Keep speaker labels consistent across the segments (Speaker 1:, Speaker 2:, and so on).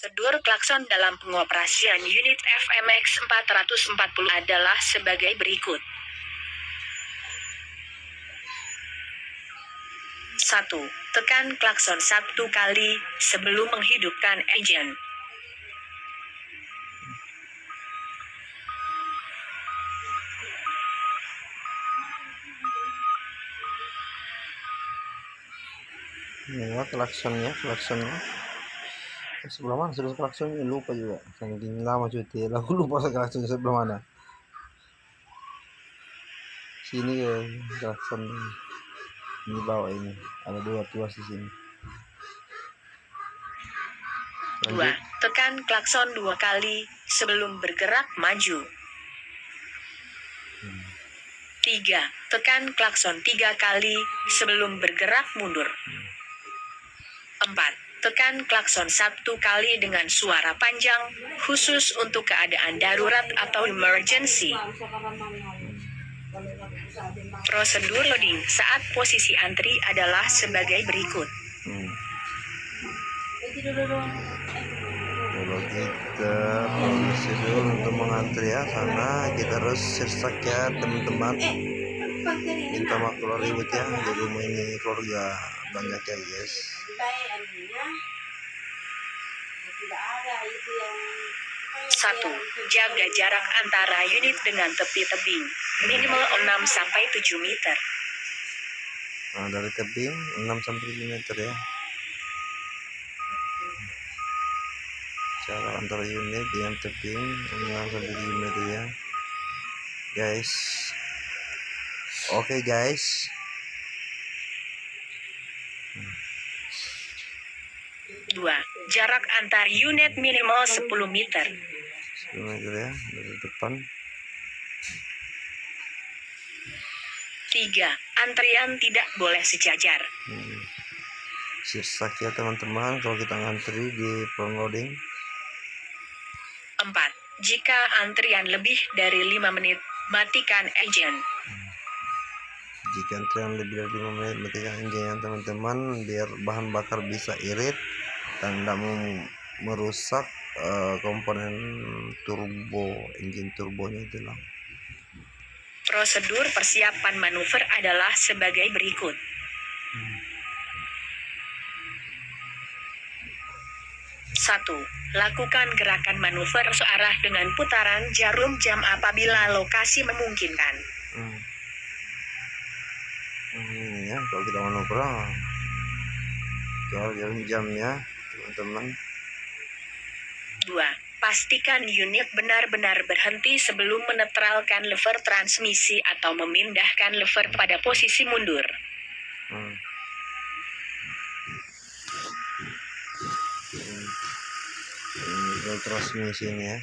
Speaker 1: Prosedur klakson dalam pengoperasian unit FMX 440 adalah sebagai berikut. 1. Tekan klakson 1 kali sebelum menghidupkan engine.
Speaker 2: 2. Klaksonnya sebelah mana sudah klaksonnya, lupa juga saking lama cuti aku lupa klaksonnya sebelah mana. Sini ya klakson di bawah ini ada 2 tuas di sini.
Speaker 1: 2. Tekan klakson 2 kali sebelum bergerak maju. 3. Tekan klakson 3 kali sebelum bergerak mundur. 4. Tekan klakson 1 kali dengan suara panjang, khusus untuk keadaan darurat atau emergency. Prosedur loading saat posisi antri adalah sebagai berikut.
Speaker 2: Kalau kita posisi dulu untuk mengantri ya, sana kita harus sirsak ya teman-teman. Minta maaf kalau ribut ya, di rumah ini keluarga banyak ya guys.
Speaker 1: 1. Jaga jarak antara unit dengan tepi tebing, minimal 6-7 meter.
Speaker 2: Nah, dari tebing 6-7 meter ya. Jarak antara unit dengan tebing 6-7 meter ya guys. Oke guys.
Speaker 1: 2. Jarak antar unit minimal 10 meter.
Speaker 2: 10 meter ya dari depan.
Speaker 1: 3. Antrian tidak boleh sejajar.
Speaker 2: Sirsak ya teman-teman kalau kita ngantri di front loading.
Speaker 1: 4. Jika antrian lebih dari 5 menit, matikan engine.
Speaker 2: Jika antrian lebih dari 5 menit, matikan engine ya teman-teman, biar bahan bakar bisa irit dan tidak merusak komponen turbo, engine turbonya itu lah.
Speaker 1: Prosedur persiapan manuver adalah sebagai berikut. 1. Lakukan gerakan manuver searah dengan putaran jarum jam apabila lokasi memungkinkan.
Speaker 2: Ini ya kalau kita manuver jarum jamnya teman-teman.
Speaker 1: 2. Pastikan unit benar-benar berhenti sebelum menetralkan lever transmisi atau memindahkan lever pada posisi mundur.
Speaker 2: Ini transmisi ini ya.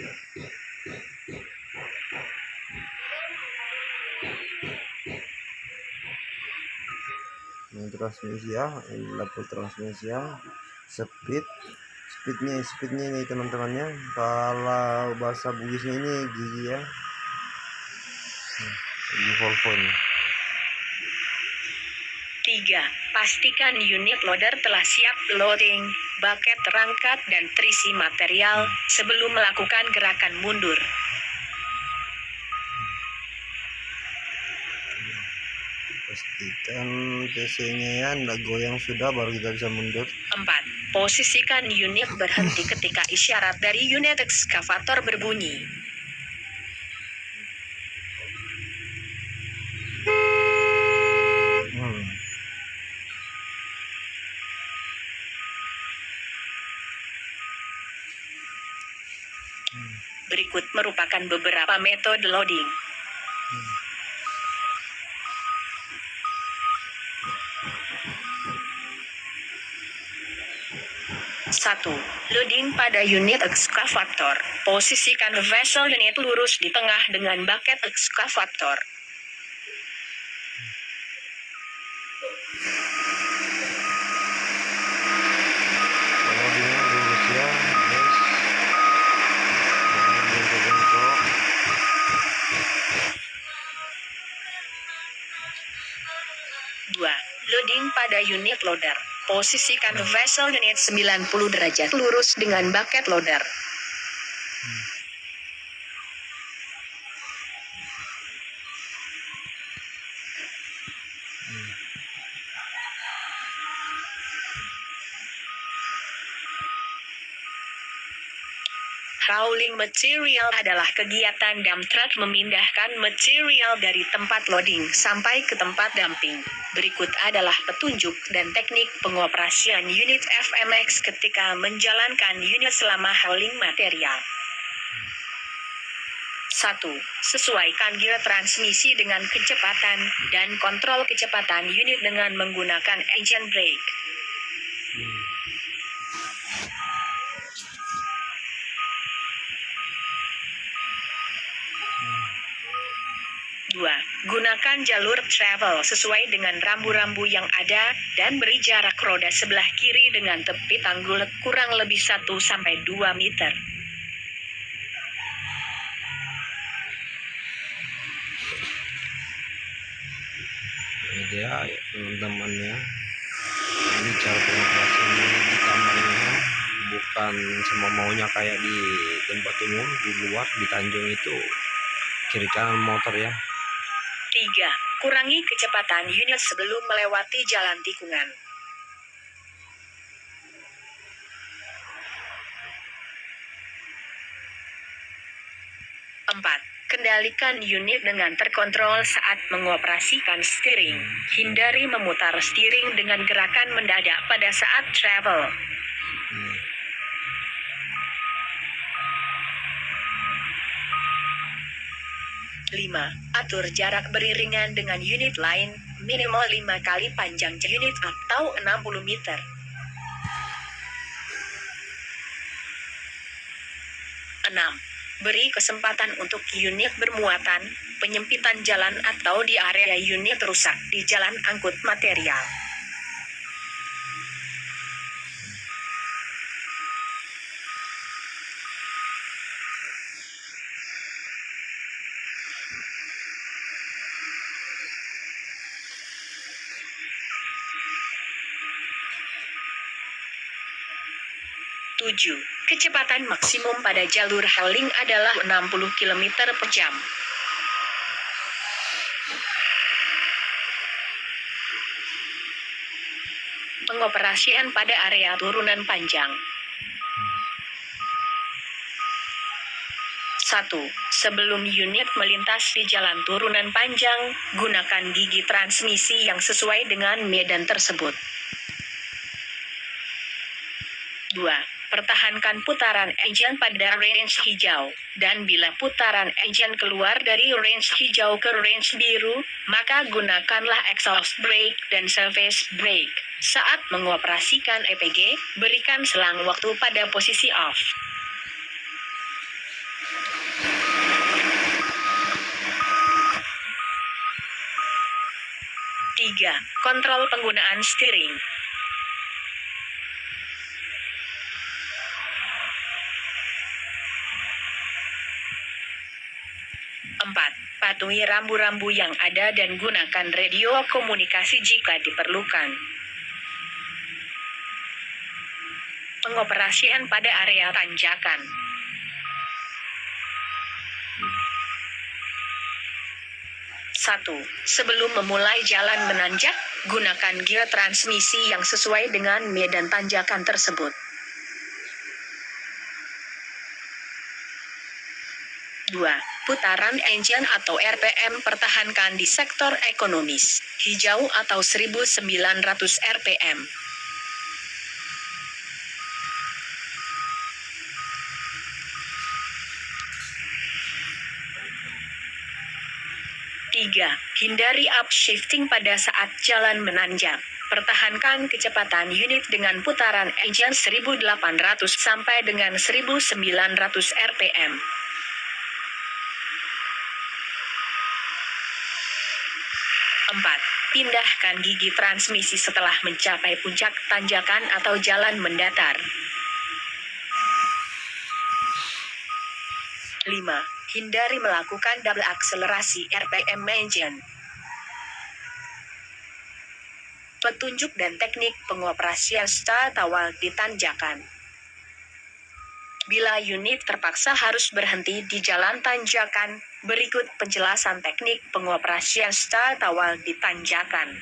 Speaker 2: Ini transmisi ya, ini level transmisi ya. Speednya ini teman-temannya. Kalau bahasa Bugisnya ini gigi ya. Gigi Volvo ini.
Speaker 1: 3. Pastikan unit loader telah siap loading, bucket terangkat dan terisi material sebelum melakukan gerakan mundur.
Speaker 2: Pastikan PC-nya ya nggak goyang sudah baru kita bisa mundur.
Speaker 1: 4. Posisikan unit berhenti ketika isyarat dari unit ekskavator berbunyi. Berikut merupakan beberapa metode loading. 1. Loading pada unit ekskavator. Posisikan vessel unit lurus di tengah dengan bucket ekskavator.
Speaker 2: Loadingnya lurus ya guys. Bentuk-bentuk.
Speaker 1: 2. Loading pada unit loader. Posisikan vessel unit 90 derajat lurus dengan bucket loader. Hauling material adalah kegiatan dump truck memindahkan material dari tempat loading sampai ke tempat dumping. Berikut adalah petunjuk dan teknik pengoperasian unit FMX ketika menjalankan unit selama hauling material. 1. Sesuaikan gear transmisi dengan kecepatan, dan kontrol kecepatan unit dengan menggunakan engine brake. 2. Gunakan jalur travel sesuai dengan rambu-rambu yang ada, dan beri jarak roda sebelah kiri dengan tepi tanggul kurang lebih 1-2 meter.
Speaker 2: Ini dia teman-teman ya, ini cara pengoperasiannya di tambangnya, bukan sama maunya kayak di tempat umum di luar di Tanjung itu kiri kanan motor ya.
Speaker 1: 3. Kurangi kecepatan unit sebelum melewati jalan tikungan. 4. Kendalikan unit dengan terkontrol saat mengoperasikan steering. Hindari memutar steering dengan gerakan mendadak pada saat travel. 5. Atur jarak beriringan dengan unit lain, minimal 5 kali panjang unit atau 60 meter. 6. Beri kesempatan untuk unit bermuatan, penyempitan jalan atau di area unit rusak di jalan angkut material. 7. Kecepatan maksimum pada jalur hauling adalah 60 km per jam. Pengoperasian pada area turunan panjang. 1. Sebelum unit melintas di jalan turunan panjang, gunakan gigi transmisi yang sesuai dengan medan tersebut. 2. Pertahankan putaran engine pada range hijau, dan bila putaran engine keluar dari range hijau ke range biru, maka gunakanlah exhaust brake dan service brake. Saat mengoperasikan EPG, berikan selang waktu pada posisi off. 3. Kontrol penggunaan steering. 4. Patuhi rambu-rambu yang ada dan gunakan radio komunikasi jika diperlukan. Pengoperasian pada area tanjakan. 1. Sebelum memulai jalan menanjak, gunakan gear transmisi yang sesuai dengan medan tanjakan tersebut. 2. Putaran engine atau RPM pertahankan di sektor ekonomis, hijau atau 1900 RPM. 3. Hindari upshifting pada saat jalan menanjak. Pertahankan kecepatan unit dengan putaran engine 1800 sampai dengan 1900 RPM. 4. Pindahkan gigi transmisi setelah mencapai puncak tanjakan atau jalan mendatar. 5. Hindari melakukan double akselerasi RPM engine. Petunjuk dan teknik pengoperasian start awal di tanjakan. Bila unit terpaksa harus berhenti di jalan tanjakan, berikut penjelasan teknik pengoperasian start awal di tanjakan.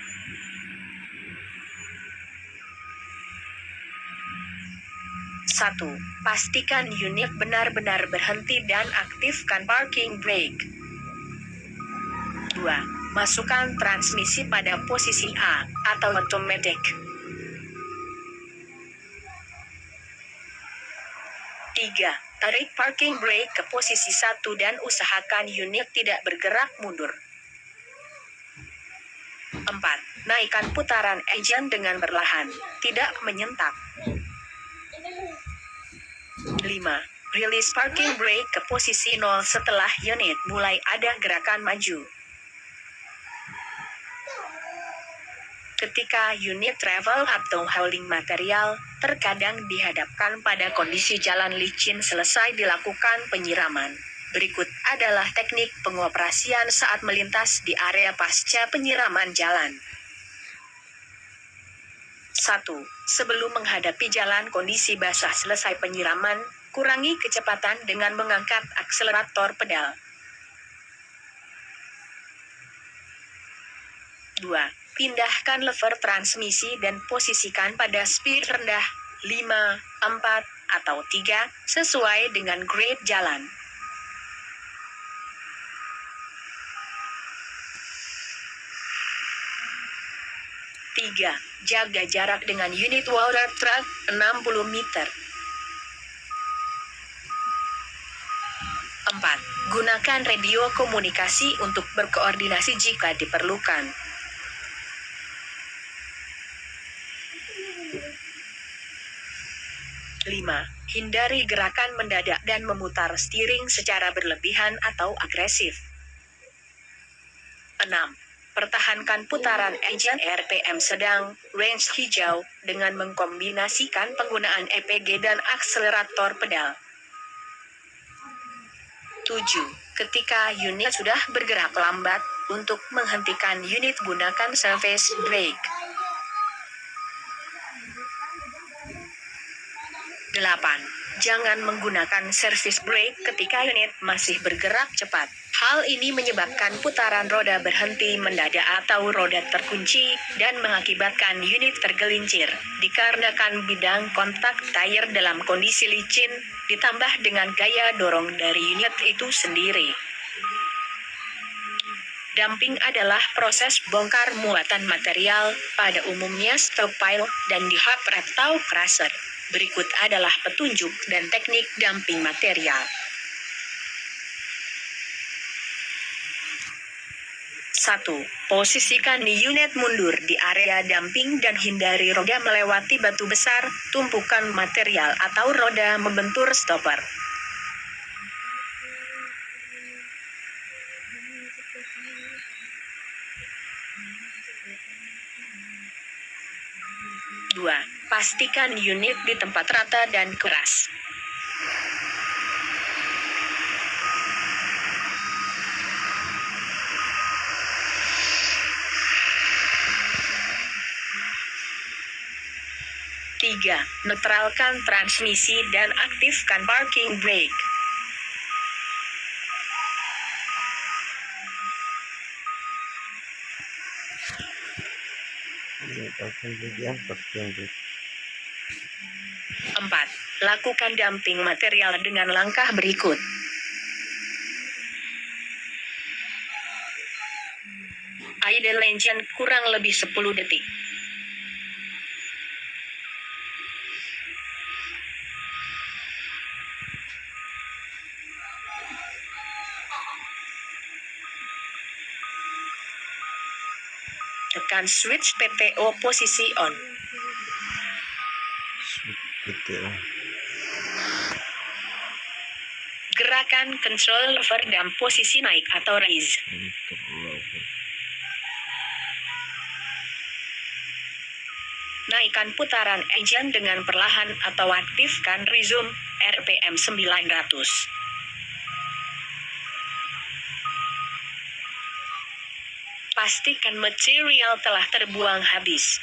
Speaker 1: 1. Pastikan unit benar-benar berhenti dan aktifkan parking brake. 2. Masukkan transmisi pada posisi A atau automatic. 3. Tarik parking brake ke posisi 1 dan usahakan unit tidak bergerak mundur. 4. Naikkan putaran engine dengan perlahan, tidak menyentak. 5. Rilis parking brake ke posisi 0 setelah unit mulai ada gerakan maju. Ketika unit travel atau hauling material, terkadang dihadapkan pada kondisi jalan licin selesai dilakukan penyiraman. Berikut adalah teknik pengoperasian saat melintas di area pasca penyiraman jalan. 1. Sebelum menghadapi jalan kondisi basah selesai penyiraman, kurangi kecepatan dengan mengangkat akselerator pedal. 2. Pindahkan lever transmisi dan posisikan pada speed rendah, 5, 4, atau 3, sesuai dengan grade jalan. 3. Jaga jarak dengan unit water truck 60 meter. 4. Gunakan radio komunikasi untuk berkoordinasi jika diperlukan. 5. Hindari gerakan mendadak dan memutar steering secara berlebihan atau agresif. 6. Pertahankan putaran engine RPM sedang, range hijau, dengan mengkombinasikan penggunaan EPG dan akselerator pedal. 7. Ketika unit sudah bergerak lambat, untuk menghentikan unit gunakan service brake. 8. Jangan menggunakan service brake ketika unit masih bergerak cepat. Hal ini menyebabkan putaran roda berhenti mendadak atau roda terkunci, dan mengakibatkan unit tergelincir, dikarenakan bidang kontak tayar dalam kondisi licin, ditambah dengan gaya dorong dari unit itu sendiri. Dumping adalah proses bongkar muatan material, pada umumnya stockpile, dan di hub atau crusher. Berikut adalah petunjuk dan teknik dumping material. 1. Posisikan unit mundur di area dumping dan hindari roda melewati batu besar, tumpukan material atau roda membentur stopper. 2. Pastikan unit di tempat rata dan keras. 3. Netralkan transmisi dan aktifkan parking brake. 4. Lakukan dumping material dengan langkah berikut. Idle engine kurang lebih 10 detik. Tekan switch PTO posisi on. Gerakan control lever dan posisi naik atau raise. Naikkan putaran engine dengan perlahan atau aktifkan resume RPM 900. Pastikan material telah terbuang habis.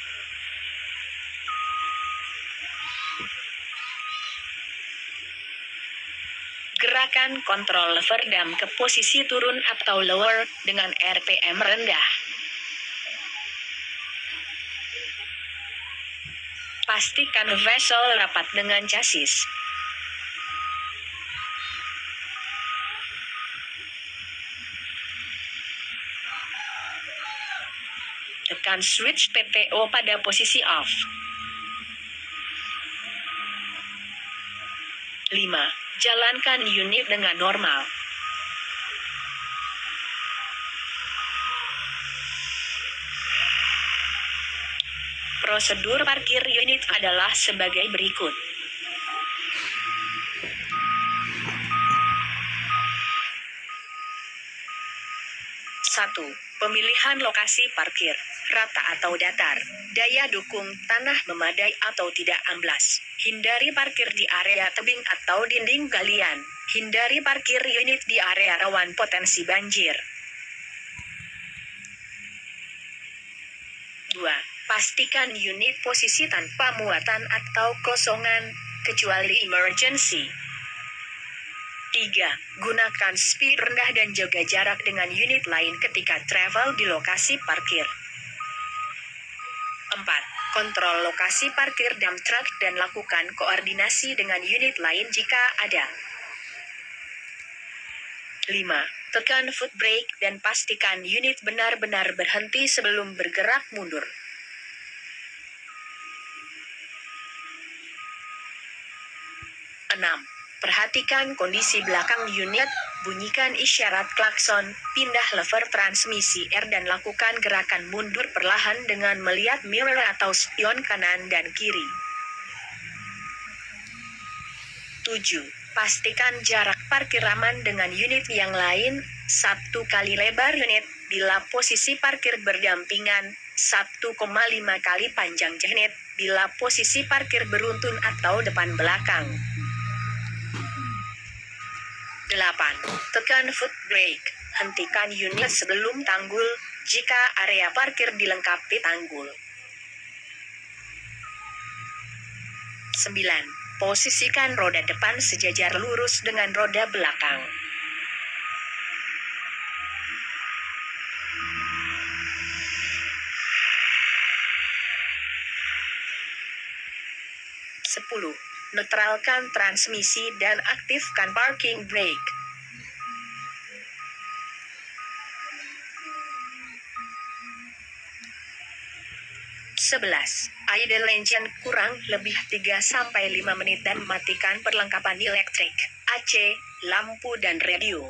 Speaker 1: Gerakan kontrol lever dam ke posisi turun atau lower dengan RPM rendah. Pastikan vessel rapat dengan chassis. Tekan switch PTO pada posisi off. 5. Jalankan unit dengan normal. Prosedur parkir unit adalah sebagai berikut. Satu, pemilihan lokasi parkir, rata atau datar, daya dukung tanah memadai atau tidak amblas. Hindari parkir di area tebing atau dinding galian. Hindari parkir unit di area rawan potensi banjir. 2. Pastikan unit posisi tanpa muatan atau kosongan, kecuali emergency. 3. Gunakan speed rendah dan jaga jarak dengan unit lain ketika travel di lokasi parkir. 4. Kontrol lokasi parkir dump truck dan lakukan koordinasi dengan unit lain jika ada. 5. Tekan foot brake dan pastikan unit benar-benar berhenti sebelum bergerak mundur. Perhatikan kondisi belakang unit, bunyikan isyarat klakson, pindah lever transmisi R dan lakukan gerakan mundur perlahan dengan melihat mirror atau spion kanan dan kiri. 7. Pastikan jarak parkir aman dengan unit yang lain, 1 kali lebar unit, bila posisi parkir berdampingan, 1,5 kali panjang unit, bila posisi parkir beruntun atau depan belakang. 8. Tekan foot brake. Hentikan unit sebelum tanggul, jika area parkir dilengkapi tanggul. 9. Posisikan roda depan sejajar lurus dengan roda belakang. 10. Netralkan transmisi dan aktifkan parking brake. 11. Idle engine kurang lebih 3-5 menit dan matikan perlengkapan elektrik, AC, lampu dan radio.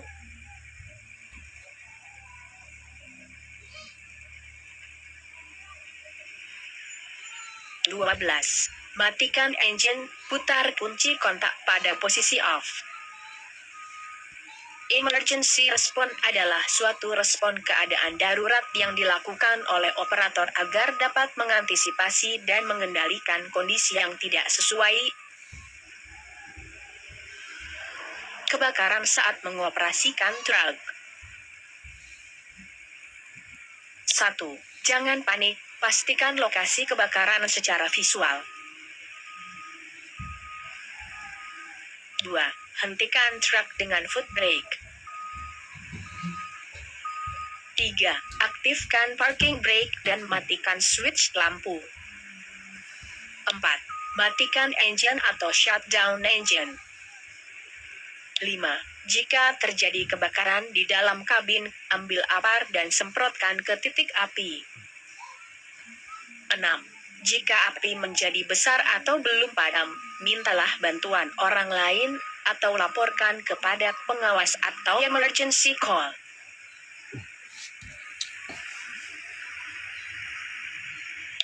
Speaker 1: 12. Matikan engine, putar kunci kontak pada posisi off. Emergency response adalah suatu respon keadaan darurat yang dilakukan oleh operator agar dapat mengantisipasi dan mengendalikan kondisi yang tidak sesuai. Kebakaran saat mengoperasikan truk. 1. Jangan panik, pastikan lokasi kebakaran secara visual. 2. Hentikan truk dengan foot brake. 3. Aktifkan parking brake dan matikan switch lampu. 4. Matikan engine atau shutdown engine. 5. Jika terjadi kebakaran di dalam kabin, ambil apar dan semprotkan ke titik api. 6. Jika api menjadi besar atau belum padam, mintalah bantuan orang lain, atau laporkan kepada pengawas atau emergency call.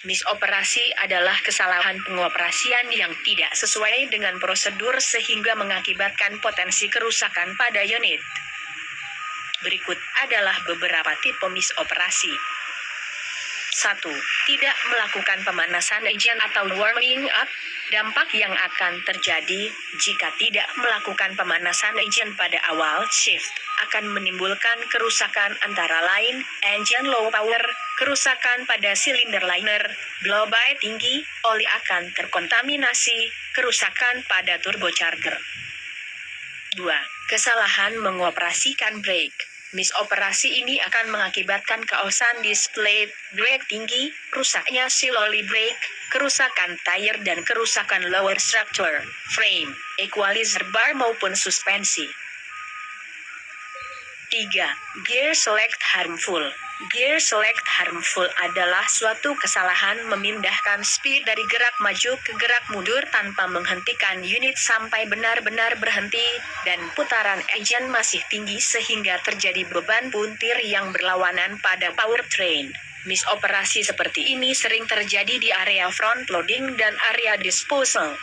Speaker 1: Misoperasi adalah kesalahan pengoperasian yang tidak sesuai dengan prosedur sehingga mengakibatkan potensi kerusakan pada unit. Berikut adalah beberapa tipe misoperasi. 1. Tidak melakukan pemanasan engine atau warming up. Dampak yang akan terjadi jika tidak melakukan pemanasan engine pada awal shift akan menimbulkan kerusakan antara lain engine low power, kerusakan pada silinder liner, blow by tinggi, oli akan terkontaminasi, kerusakan pada turbocharger. 2. Kesalahan mengoperasikan brake. Misoperasi ini akan mengakibatkan keosan di split brake tinggi, rusaknya seal oli brake, kerusakan tire dan kerusakan lower structure, frame, equalizer bar maupun suspensi. 3. Gear select harmful. Gear select harmful adalah suatu kesalahan memindahkan speed dari gerak maju ke gerak mundur tanpa menghentikan unit sampai benar-benar berhenti, dan putaran engine masih tinggi sehingga terjadi beban puntir yang berlawanan pada powertrain. Misoperasi seperti ini sering terjadi di area front loading dan area disposal.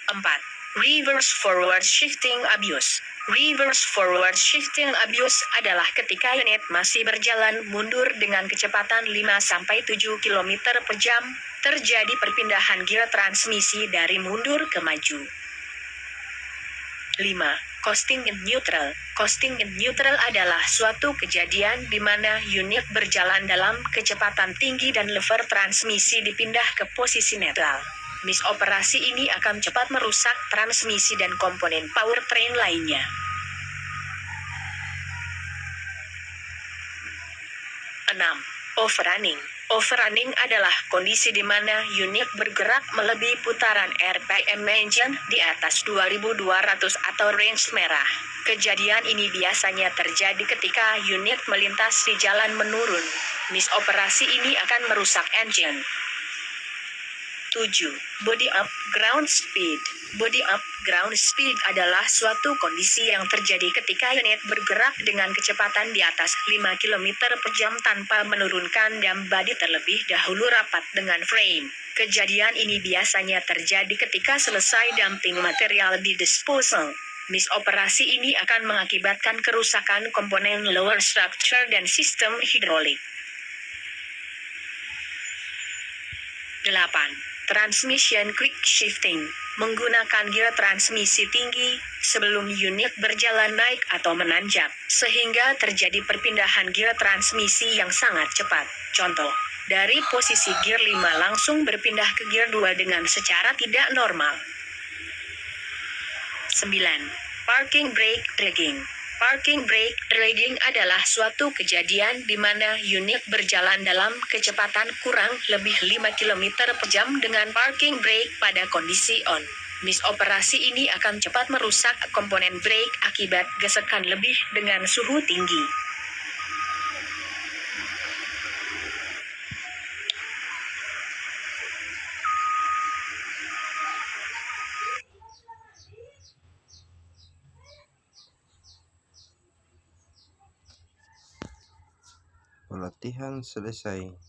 Speaker 1: 4. Reverse forward shifting abuse. Reverse forward shifting abuse adalah ketika unit masih berjalan mundur dengan kecepatan 5-7 km per jam, terjadi perpindahan gear transmisi dari mundur ke maju. 5. Coasting in neutral. Coasting in neutral adalah suatu kejadian di mana unit berjalan dalam kecepatan tinggi dan lever transmisi dipindah ke posisi netral. Misoperasi ini akan cepat merusak transmisi dan komponen powertrain lainnya. 6. Overrunning. Overrunning adalah kondisi di mana unit bergerak melebihi putaran RPM engine di atas 2200 atau range merah. Kejadian ini biasanya terjadi ketika unit melintas di jalan menurun. Misoperasi ini akan merusak engine. 7. Body up ground speed. Body up ground speed adalah suatu kondisi yang terjadi ketika unit bergerak dengan kecepatan di atas 5 km per jam tanpa menurunkan dam body terlebih dahulu rapat dengan frame. Kejadian ini biasanya terjadi ketika selesai dumping material di disposal. Misoperasi ini akan mengakibatkan kerusakan komponen lower structure dan sistem hidrolik. 8. Transmission quick shifting. Menggunakan gear transmisi tinggi sebelum unit berjalan naik atau menanjak, sehingga terjadi perpindahan gear transmisi yang sangat cepat. Contoh, dari posisi gear 5 langsung berpindah ke gear 2 dengan secara tidak normal. 9. Parking brake dragging. Parking brake dragging adalah suatu kejadian di mana unit berjalan dalam kecepatan kurang lebih 5 km per jam dengan parking brake pada kondisi on. Misoperasi ini akan cepat merusak komponen brake akibat gesekan lebih dengan suhu tinggi.
Speaker 2: Pelatihan selesai.